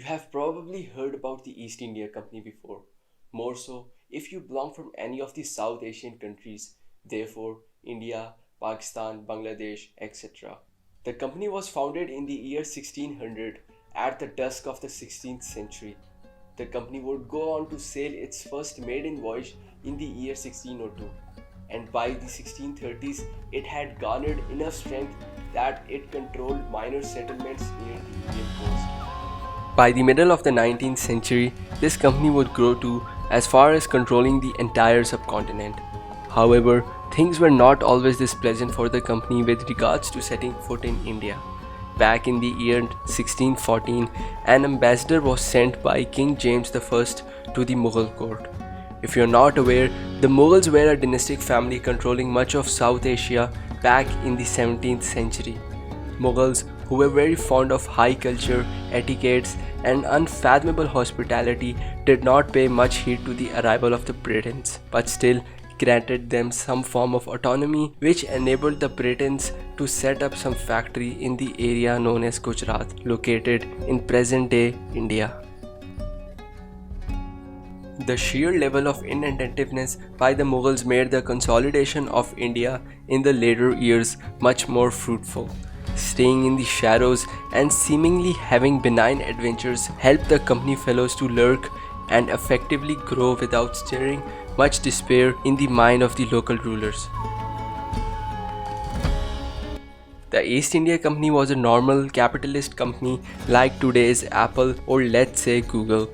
You have probably heard about the East India Company before, more so if you belong from any of the South Asian countries, therefore India, Pakistan, Bangladesh, etc. The company was founded in the year 1600 at the dusk of the 16th century. The company would go on to sail its first maiden voyage in the year 1602, and by the 1630s it had garnered enough strength that it controlled minor settlements near the Indian coast. By the middle of the 19th century, this company would grow to as far as controlling the entire subcontinent. However, things were not always this pleasant for the company with regards to setting foot in India. Back in the year 1614, an ambassador was sent by King James I to the Mughal court. If you're not aware, the Mughals were a dynastic family controlling much of South Asia back in the 17th century. Mughals, who were very fond of high culture, etiquettes, and unfathomable hospitality, did not pay much heed to the arrival of the Britons, but still granted them some form of autonomy, which enabled the Britons to set up some factory in the area known as Gujarat, located in present-day India. The sheer level of inattentiveness by the Mughals made the consolidation of India in the later years much more fruitful. Staying in the shadows and seemingly having benign adventures helped the company fellows to lurk and effectively grow without stirring much despair in the mind of the local rulers. The East India Company was a normal capitalist company like today's Apple or let's say Google.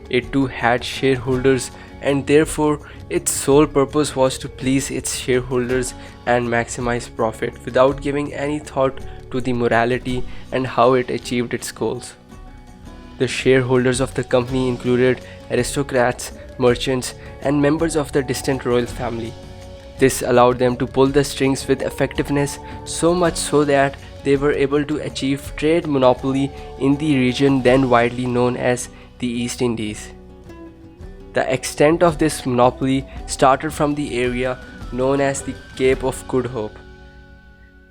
It too had shareholders, and therefore its sole purpose was to please its shareholders and maximize profit without giving any thought to the morality and how it achieved its goals. The shareholders of the company included aristocrats, merchants, and members of the distant royal family. This allowed them to pull the strings with effectiveness, so much so that they were able to achieve trade monopoly in the region then widely known as the East Indies. The extent of this monopoly started from the area known as the Cape of Good Hope,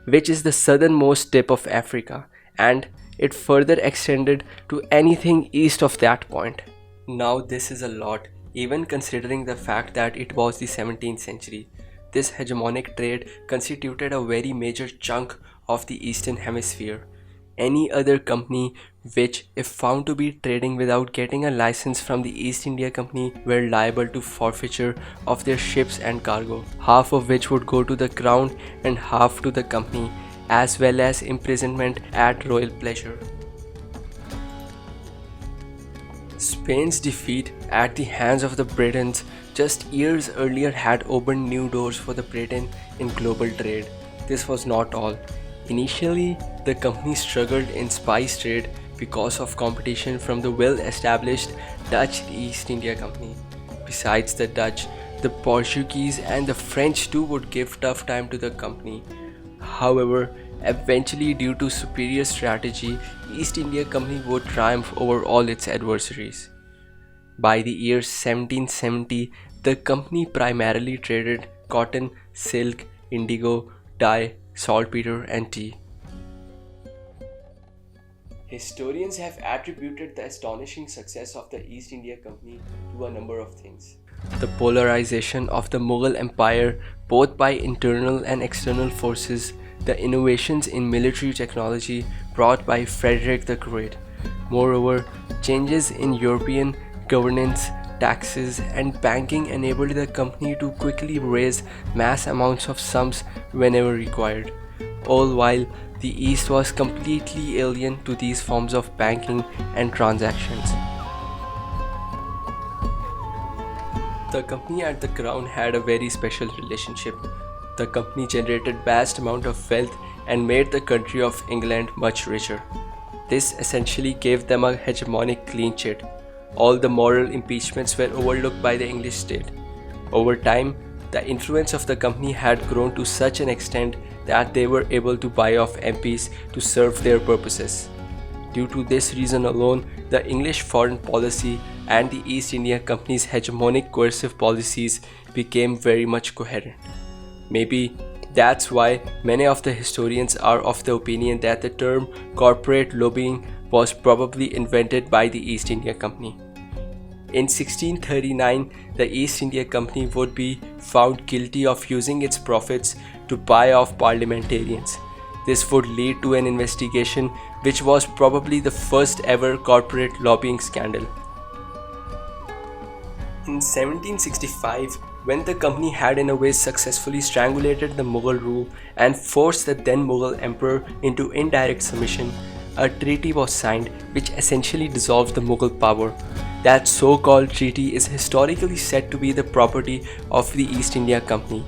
which is the southernmost tip of Africa, and it further extended to anything east of that point. Now this is a lot, even considering the fact that it was the 17th century. This hegemonic trade constituted a very major chunk of the Eastern Hemisphere. Any other company which, if found to be trading without getting a license from the East India Company, were liable to forfeiture of their ships and cargo, half of which would go to the crown and half to the company, as well as imprisonment at royal pleasure. Spain's defeat at the hands of the Britons just years earlier had opened new doors for the Britain in global trade. This was not all. Initially, the company struggled in spice trade because of competition from the well-established Dutch East India Company. Besides the Dutch, the Portuguese and the French too would give tough time to the company. However, eventually due to superior strategy, East India Company would triumph over all its adversaries. By the year 1770, the company primarily traded cotton, silk, indigo, dye, saltpeter, and tea. Historians have attributed the astonishing success of the East India Company to a number of things. The polarization of the Mughal Empire, both by internal and external forces, the innovations in military technology brought by Frederick the Great. Moreover, changes in European governance, taxes, and banking enabled the company to quickly raise mass amounts of sums whenever required, all while the East was completely alien to these forms of banking and transactions. The company at the crown had a very special relationship. The company generated vast amount of wealth and made the country of England much richer. This essentially gave them a hegemonic clean sheet. All the moral impeachments were overlooked by the English state. Over time, the influence of the company had grown to such an extent that they were able to buy off MPs to serve their purposes. Due to this reason alone, the English foreign policy and the East India Company's hegemonic coercive policies became very much coherent. Maybe that's why many of the historians are of the opinion that the term corporate lobbying was probably invented by the East India Company. In 1639, the East India Company would be found guilty of using its profits to buy off parliamentarians. This would lead to an investigation, which was probably the first ever corporate lobbying scandal. In 1765, when the company had in a way successfully strangulated the Mughal rule and forced the then Mughal emperor into indirect submission, a treaty was signed which essentially dissolved the Mughal power. That so-called treaty is historically said to be the property of the East India Company,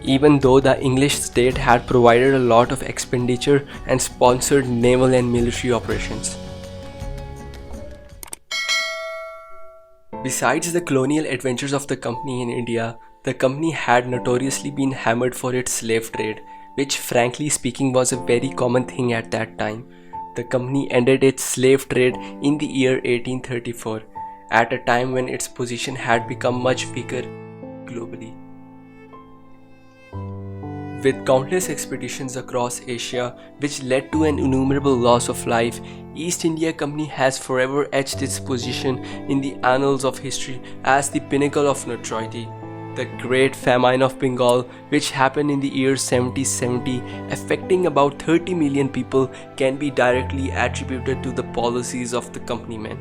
even though the English state had provided a lot of expenditure and sponsored naval and military operations. Besides the colonial adventures of the company in India, the company had notoriously been hammered for its slave trade, which frankly speaking was a very common thing at that time. The company ended its slave trade in the year 1834, at a time when its position had become much weaker globally. With countless expeditions across Asia, which led to an innumerable loss of life, East India Company has forever etched its position in the annals of history as the pinnacle of notoriety. The Great Famine of Bengal, which happened in the year 1770, affecting about 30 million people, can be directly attributed to the policies of the company men.